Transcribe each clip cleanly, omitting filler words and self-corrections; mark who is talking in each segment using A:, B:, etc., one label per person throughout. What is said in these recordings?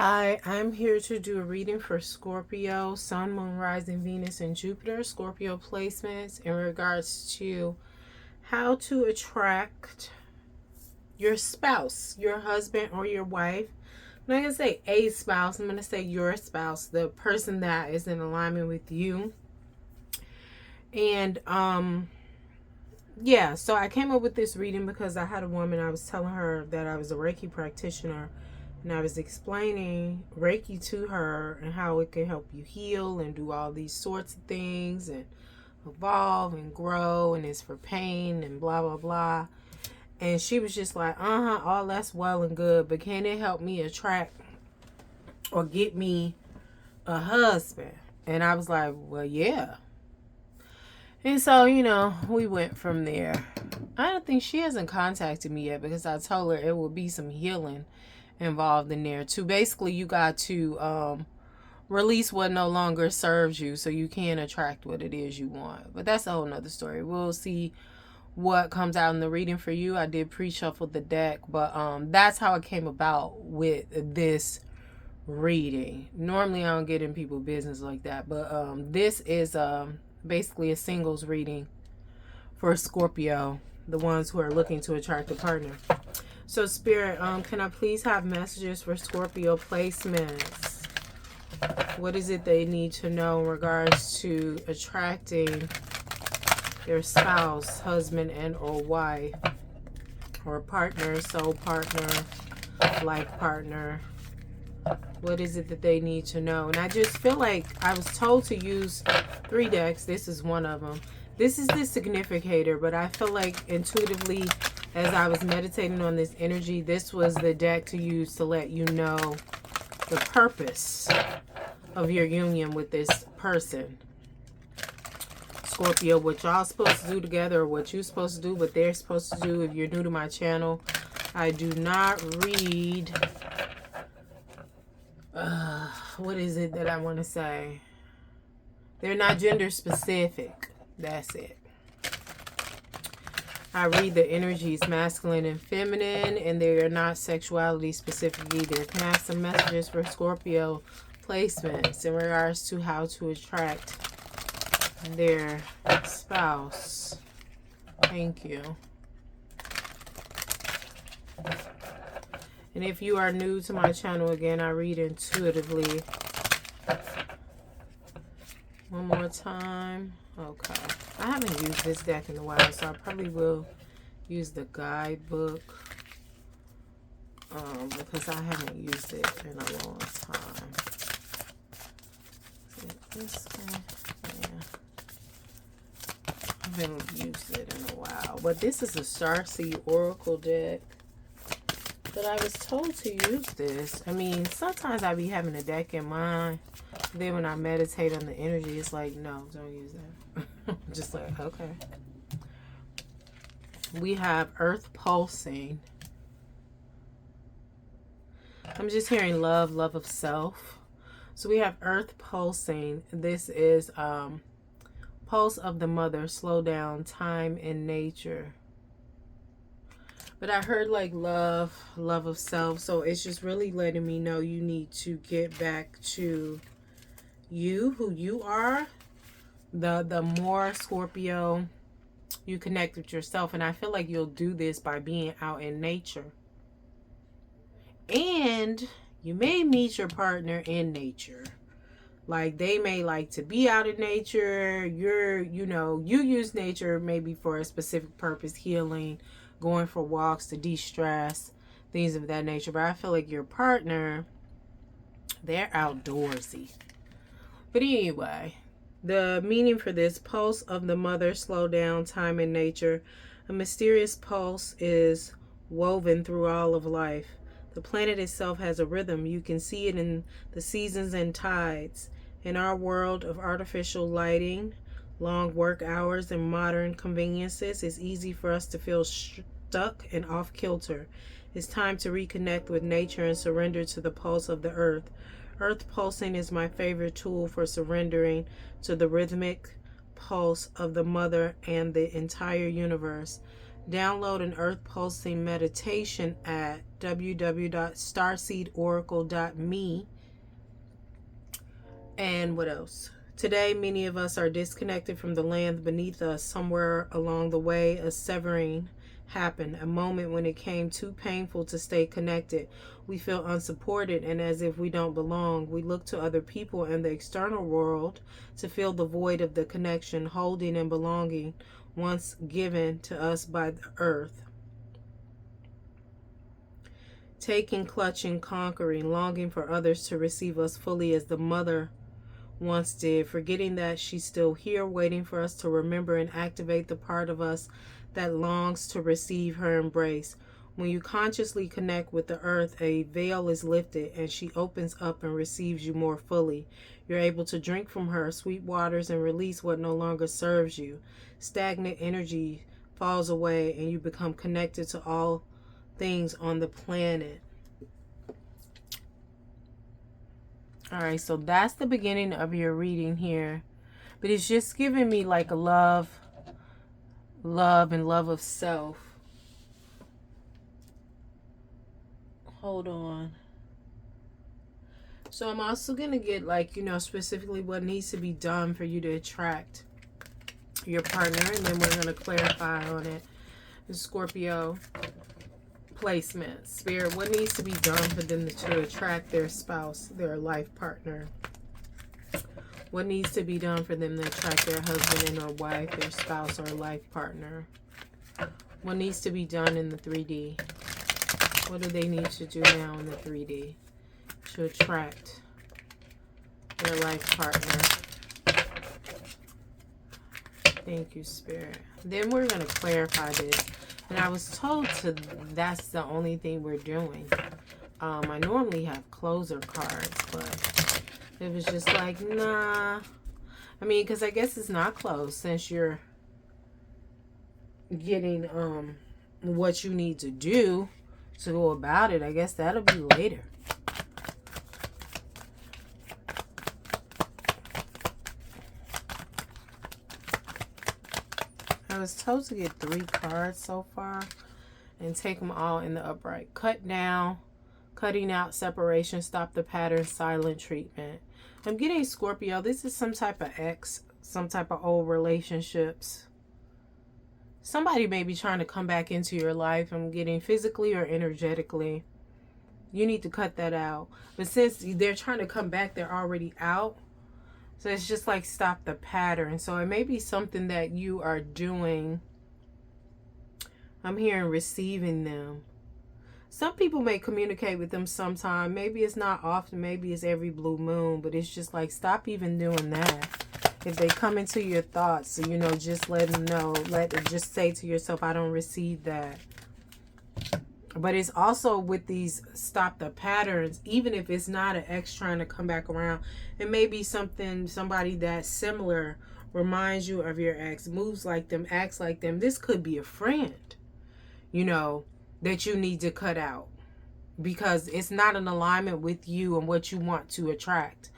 A: I'm here to do a reading for Scorpio, Sun, Moon, Rising, Venus, and Jupiter, Scorpio placements in regards to how to attract your spouse, your husband or your wife. I'm not going to say a spouse, I'm going to say your spouse, the person that is in alignment with you. And, yeah, so I came up with this reading because I had a woman, I was telling her that I was a Reiki practitioner. And I was explaining Reiki to her and how it can help you heal and do all these sorts of things and evolve and grow, and it's for pain and blah, blah, blah. And she was just like, all that's well and good, but can it help me attract or get me a husband? And I was like, well, yeah. And so, we went from there. I don't think she hasn't contacted me yet because I told her it will be some healing involved in there too. Basically, you got to release what no longer serves you so you can attract what it is you want. But that's a whole nother story. We'll see what comes out in the reading for you. I did pre-shuffle the deck, but that's how it came about with this reading. Normally, I don't get in people's business like that, but this is basically a singles reading for Scorpio, the ones who are looking to attract a partner. So, Spirit, can I please have messages for Scorpio placements? What is it they need to know in regards to attracting their spouse, husband, and or wife, or partner, soul partner, life partner? What is it that they need to know? And I just feel like I was told to use 3 decks. This is one of them. This is the significator, but I feel like intuitively, as I was meditating on this energy, this was the deck to use to let you know the purpose of your union with this person. Scorpio, what y'all supposed to do together, or what you're supposed to do, what they're supposed to do. If you're new to my channel, I do not read, what is it that I want to say? They're not gender specific. That's it. I read the energies masculine and feminine, and they are not sexuality specific either. Can I have some messages for Scorpio placements in regards to how to attract their spouse? Thank you. And if you are new to my channel, again, I read intuitively. One more time. Okay. I haven't used this deck in a while, so I probably will use the guidebook because I haven't used it in a long time. Is it this one? Yeah. I haven't used it in a while. But this is a Starseed Oracle deck. But I was told to use this. I mean, sometimes I be having a deck in mind. Then when I meditate on the energy, it's like, no, don't use that. Just like, okay. We have Earth Pulsing. I'm just hearing love, love of self. So we have Earth Pulsing. This is Pulse of the Mother, slow down, time and nature. But I heard like love, love of self. So it's just really letting me know you need to get back to you, who you are. The more, Scorpio, you connect with yourself. And I feel like you'll do this by being out in nature. And you may meet your partner in nature. Like they may like to be out in nature. You use nature maybe for a specific purpose, healing, going for walks to de-stress, things of that nature. But I feel like your partner, they're outdoorsy. But anyway, the meaning for this, pulse of the mother, slow down, time and nature. A mysterious pulse is woven through all of life. The planet itself has a rhythm. You can see it in the seasons and tides. In our world of artificial lighting, long work hours, and modern conveniences, it's easy for us to feel stuck and off kilter. It's time to reconnect with nature and surrender to the pulse of the earth. Earth pulsing is my favorite tool for surrendering to the rhythmic pulse of the mother and the entire universe. Download an earth pulsing meditation at www.starseedoracle.me. And what else? Today, many of us are disconnected from the land beneath us. Somewhere along the way, a severing happened, a moment when it came too painful to stay connected. We feel unsupported and as if we don't belong. We look to other people and the external world to fill the void of the connection, holding and belonging once given to us by the earth. Taking, clutching, conquering, longing for others to receive us fully as the mother once did, forgetting that she's still here waiting for us to remember and activate the part of us that longs to receive her embrace. When you consciously connect with the earth, a veil is lifted and she opens up and receives you more fully. You're able to drink from her sweet waters and release what no longer serves you. Stagnant energy falls away and you become connected to all things on the planet. All right, so that's the beginning of your reading here. But it's just giving me like a love and love of self. Hold on. So I'm also going to get like, specifically what needs to be done for you to attract your partner. And then we're going to clarify on it. The Scorpio placement. Spirit, what needs to be done for them to attract their spouse, their life partner? What needs to be done for them to attract their husband and or wife, their spouse or life partner? What needs to be done in the 3D? What do they need to do now in the 3D to attract their life partner? Thank you, Spirit. Then we're going to clarify this. And I was told that's the only thing we're doing. I normally have closer cards, but it was just like, nah. I mean, because I guess it's not closed since you're getting what you need to do to go about it. I guess that'll be later. I was told to get 3 cards so far and take them all in the upright. Cut down, cutting out, separation, stop the pattern, silent treatment. I'm getting Scorpio. This is some type of ex, some type of old relationships. Somebody may be trying to come back into your life. I'm getting physically or energetically. You need to cut that out. But since they're trying to come back, they're already out. So it's just like stop the pattern. So it may be something that you are doing. I'm hearing receiving them. Some people may communicate with them sometime. Maybe it's not often. Maybe it's every blue moon. But it's just like stop even doing that. If they come into your thoughts, just let them know. Just say to yourself, I don't receive that. But it's also with these stop the patterns, even if it's not an ex trying to come back around, it may be somebody that's similar, reminds you of your ex, moves like them, acts like them. This could be a friend, that you need to cut out because it's not in alignment with you and what you want to attract.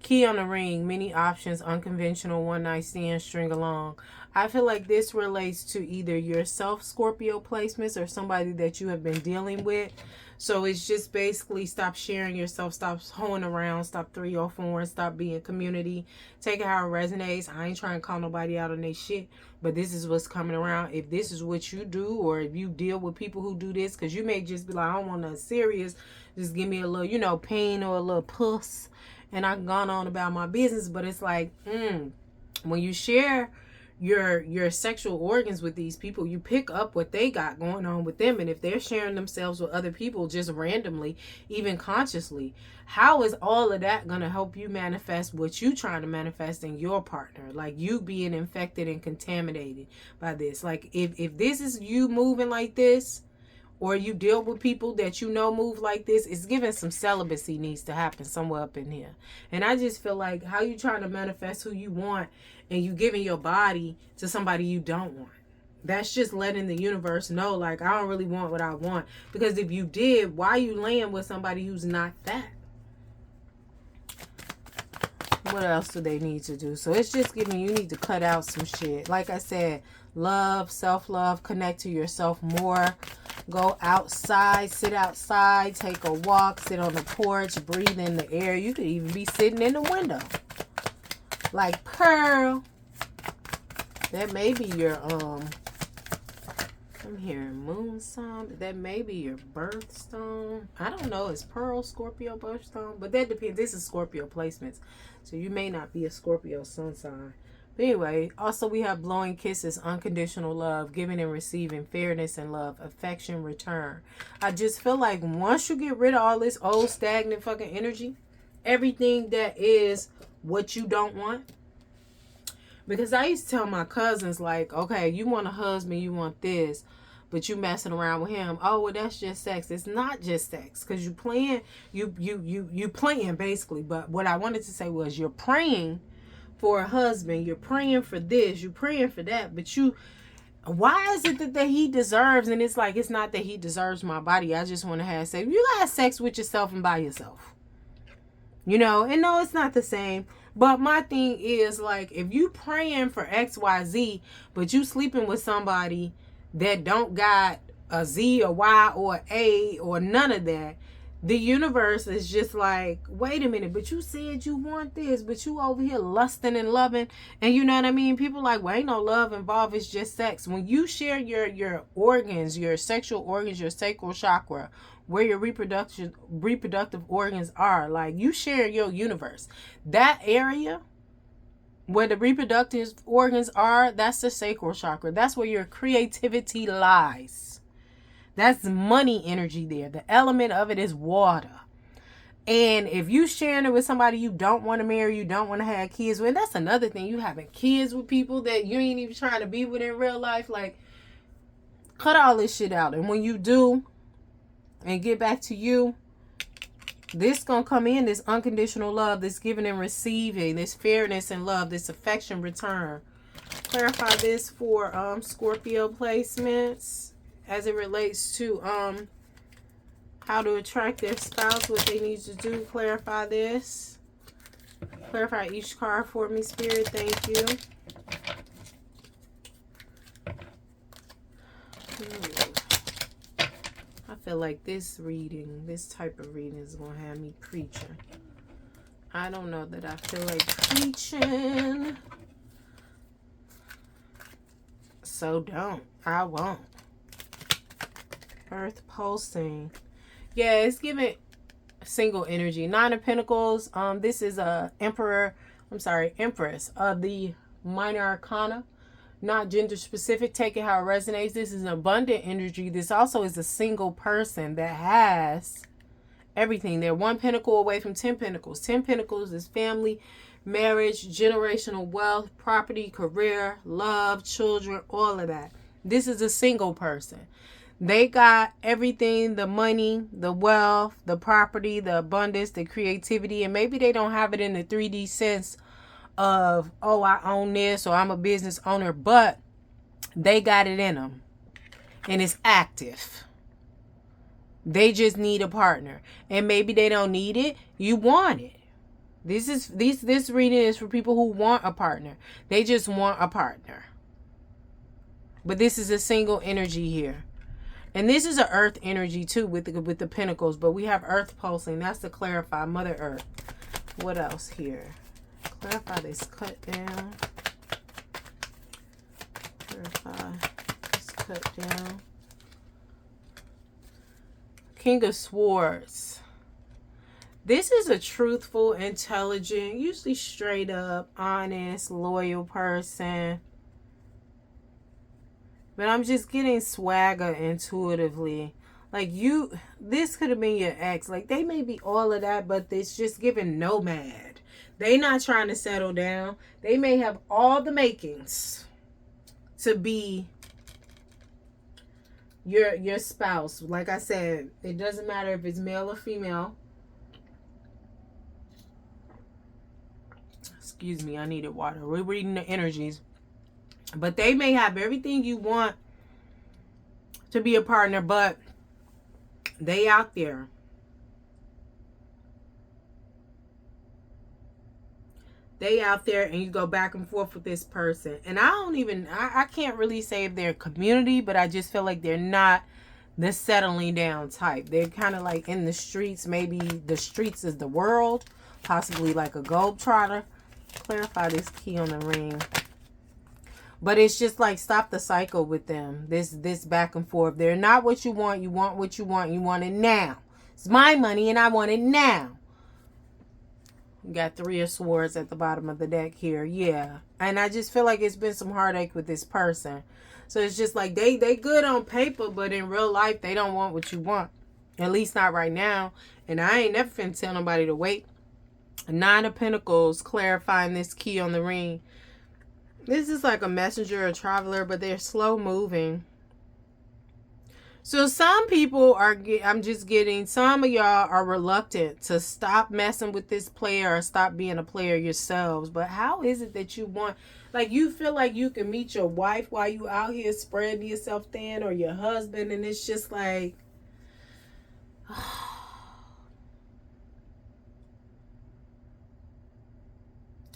A: Key on the ring, many options, unconventional, one night stand, string along. I feel like this relates to either yourself, Scorpio placements, or somebody that you have been dealing with. So it's just basically stop sharing yourself, stop hoeing around, stop 304, stop being community. Take it how it resonates. I ain't trying to call nobody out on their shit, but this is what's coming around. If this is what you do, or if you deal with people who do this, because you may just be like, I don't want nothing serious. Just give me a little, pain or a little puss. And I've gone on about my business, but it's like, when you share your sexual organs with these people, you pick up what they got going on with them. And if they're sharing themselves with other people just randomly, even consciously, how is all of that going to help you manifest what you trying to manifest in your partner? Like you being infected and contaminated by this. Like if this is you moving like this, or you deal with people that move like this, it's giving some celibacy needs to happen somewhere up in here. And I just feel like how you trying to manifest who you want and you giving your body to somebody you don't want. That's just letting the universe know, like, I don't really want what I want. Because if you did, why are you laying with somebody who's not that? What else do they need to do? So it's just giving you need to cut out some shit. Like I said, love, self-love, connect to yourself more. Go outside, sit outside, take a walk, sit on the porch, breathe in the air. You could even be sitting in the window. Like Pearl. That may be your, I'm hearing moon sign. That may be your birthstone. I don't know. It's Pearl, Scorpio birthstone. But that depends. This is Scorpio placements. So you may not be a Scorpio sun sign. But anyway, also we have blowing kisses, unconditional love, giving and receiving, fairness and love, affection, return. I just feel like once you get rid of all this old stagnant fucking energy, everything that is what you don't want. Because I used to tell my cousins, like, okay, you want a husband, you want this, but you messing around with him. Oh, well, that's just sex. It's not just sex, because you playing, you playing basically. But what I wanted to say was, you're praying for a husband, you're praying for this, you're praying for that, but why is it that he deserves? And it's like, it's not that he deserves my body. I just want to have sex. You got sex with yourself and by yourself, you know. And no, it's not the same. But my thing is, like, if you praying for XYZ, but you sleeping with somebody that don't got a Z or Y or A or none of that, the universe is just like, wait a minute, but you said you want this, but you over here lusting and loving. And you know what I mean? People like, well, ain't no love involved. It's just sex. When you share your organs, your sexual organs, your sacral chakra, where your reproductive organs are, like, you share your universe. That area where the reproductive organs are, that's the sacral chakra. That's where your creativity lies. That's money energy there. The element of it is water. And if you sharing it with somebody you don't want to marry, you don't want to have kids with, that's another thing. You having kids with people that you ain't even trying to be with in real life. Like, cut all this shit out. And when you do, and get back to you, this gonna come in, this unconditional love, this giving and receiving, this fairness and love, this affection return. Clarify this for Scorpio placements as it relates to how to attract their spouse, what they need to do. Clarify this. Clarify each card for me, Spirit. Thank you. I feel like this type of reading is going to have me preaching. I don't know that I feel like preaching. So I won't. Earth pulsing. Yeah, it's giving single energy. Nine of Pentacles. This is a Empress of the Minor Arcana. Not gender specific. Take it how it resonates. This is an abundant energy. This also is a single person that has everything. They're one pentacle away from 10 pentacles. 10 pentacles is family, marriage, generational wealth, property, career, love, children, all of that. This is a single person. They got everything, the money, the wealth, the property, the abundance, the creativity, and maybe they don't have it in the 3D sense of, oh, I own this or I'm a business owner, but they got it in them and it's active. They just need a partner, and maybe they don't need it. You want it. This reading is for people who want a partner. They just want a partner. But this is a single energy here. And this is an earth energy too with the pentacles, but we have earth pulsing. That's to clarify Mother Earth. What else here? Clarify this cut down. Clarify this cut down. King of Swords. This is a truthful, intelligent, usually straight up, honest, loyal person. But I'm just getting swagger intuitively. Like this could have been your ex. Like they may be all of that, but it's just giving nomad. They not trying to settle down. They may have all the makings to be your spouse. Like I said, it doesn't matter if it's male or female. Excuse me, I needed water. We're reading the energies. But they may have everything you want to be a partner, but they out there. They out there and you go back and forth with this person. And I can't really say if they're a community, but I just feel like they're not the settling down type. They're kind of like in the streets. Maybe the streets is the world. Possibly like a globetrotter. Clarify this key on the ring. But it's just like stop the cycle with them. This back and forth. They're not what you want. You want what you want. You want it now. It's my money and I want it now. You got 3 of Swords at the bottom of the deck here. Yeah. And I just feel like it's been some heartache with this person. So it's just like they good on paper, but in real life they don't want what you want. At least not right now. And I ain't never finna tell nobody to wait. 9 of Pentacles, clarifying this key on the ring. This is like a messenger, a traveler, but they're slow moving. So some people are, some of y'all are reluctant to stop messing with this player or stop being a player yourselves. But how is it that you want, like you feel like you can meet your wife while you out here spreading yourself thin, or your husband, and it's just like,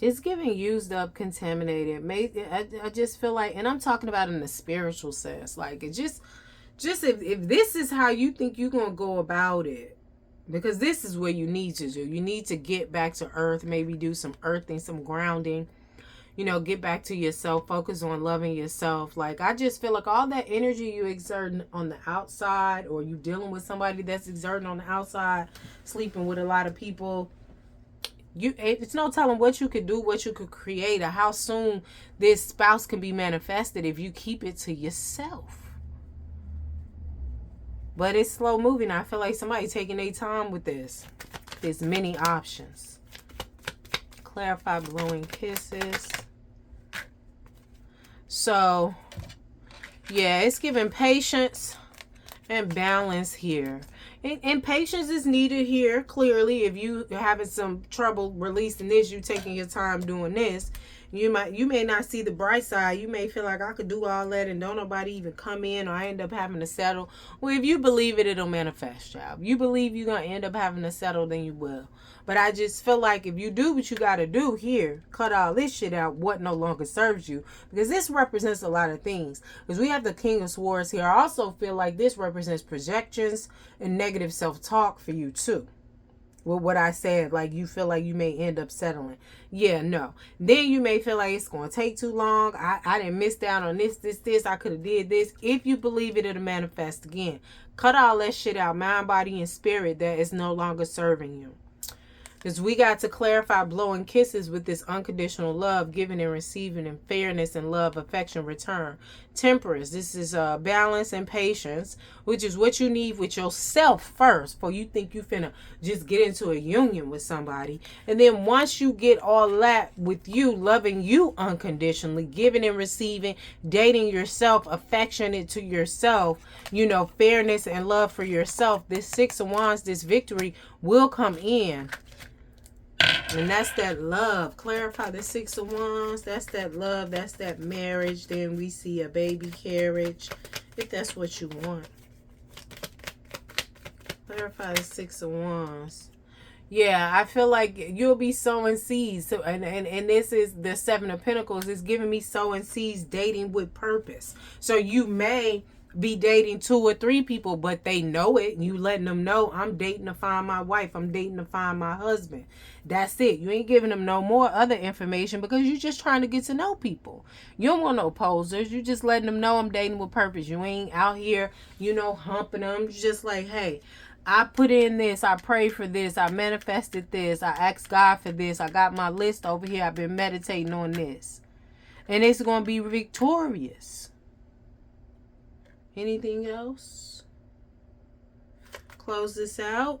A: it's giving used up, contaminated. I just feel like, and I'm talking about in the spiritual sense, like it just if this is how you think you're going to go about it, because this is what you need to do. You need to get back to earth, maybe do some earthing, some grounding, you know, get back to yourself, focus on loving yourself. Like, I just feel like all that energy you exerting on the outside, or you dealing with somebody that's exerting on the outside, sleeping with a lot of people, it's no telling what you could do, what you could create, or how soon this spouse can be manifested if you keep it to yourself. But it's slow moving. I feel like somebody taking their time with this. There's many options. Clarify blowing kisses. So, yeah, it's giving patience and balance here. And patience is needed here, clearly. If you having some trouble releasing this, you taking your time doing this, you may not see the bright side. You may feel like I could do all that and don't nobody even come in, or I end up having to settle. Well, if you believe it, it'll manifest, child. If you believe you're going to end up having to settle, then you will. But I just feel like if you do what you got to do here, cut all this shit out, what no longer serves you. Because this represents a lot of things. Because we have the King of Swords here. I also feel like this represents projections and negative self-talk for you too. With what I said, like you feel like you may end up settling. Yeah, no. Then you may feel like it's going to take too long. I didn't miss out on this. I could have did this. If you believe it, it'll manifest again. Cut all that shit out, mind, body, and spirit that is no longer serving you. Because we got to clarify blowing kisses with this unconditional love, giving and receiving, and fairness and love, affection, return. Temperance, this is balance and patience, which is what you need with yourself first, for you think you finna just get into a union with somebody. And then once you get all that with you, loving you unconditionally, giving and receiving, dating yourself, affectionate to yourself, you know, fairness and love for yourself, this 6 of Wands, this victory will come in. And that's that love. Clarify the 6 of Wands. That's that love. That's that marriage. Then we see a baby carriage, if that's what you want. Clarify the 6 of Wands. Yeah, I feel like you'll be sowing seeds. So, and this is the 7 of Pentacles. It's giving me sowing seeds, dating with purpose. So you may be dating 2 or 3 people, but they know it. You letting them know, I'm dating to find my wife. I'm dating to find my husband. That's it. You ain't giving them no more other information, because you're just trying to get to know people. You don't want no posers. You just letting them know I'm dating with purpose. You ain't out here, you know, humping them. You're just like, hey, I put in this. I prayed for this. I manifested this. I asked God for this. I got my list over here. I've been meditating on this. And it's going to be victorious. Anything else? Close this out.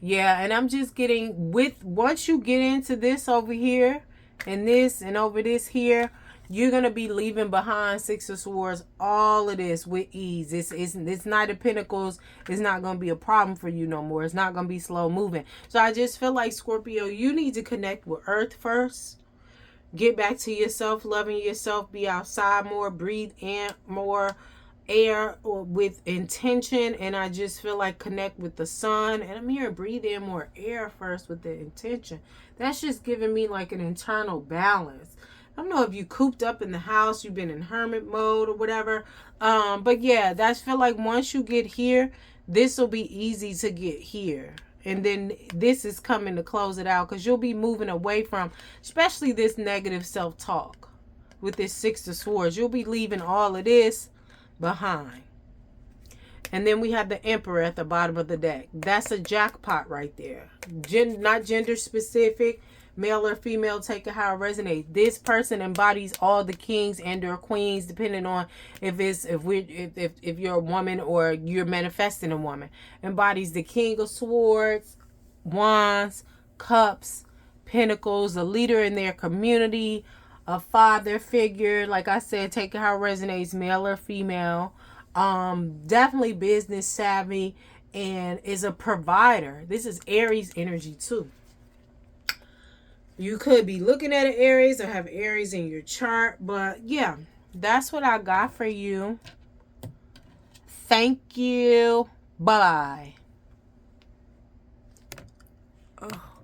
A: Yeah, and I'm just getting once you get into this over here and this and over this here, you're going to be leaving behind 6 of Swords, all of this with ease. It's Knight of Pentacles. It's not going to be a problem for you no more. It's not going to be slow moving. So I just feel like, Scorpio, you need to connect with Earth first. Get back to yourself, loving yourself, be outside more, breathe in more, air or with intention, and I just feel like connect with the sun. And I'm here, breathe in more air first with the intention. That's just giving me like an internal balance. I don't know if you cooped up in the house, you've been in hermit mode or whatever. But yeah, that's feel like once you get here, this will be easy to get here. And then this is coming to close it out, because you'll be moving away from, especially this negative self-talk with this Six of Swords. You'll be leaving all of this behind. And then we have the Emperor at the bottom of the deck. That's a jackpot right there. Not gender specific, male or female, take it how it resonates. This person embodies all the kings and or queens, depending on if you're a woman or you're manifesting a woman. Embodies the King of Swords, Wands, Cups, Pentacles, a leader in their community, a father figure. Like I said, take it how it resonates, male or female. Definitely business savvy and is a provider. This is Aries energy too. You could be looking at an Aries or have Aries in your chart, but yeah, that's what I got for you. Thank you. Bye. Oh.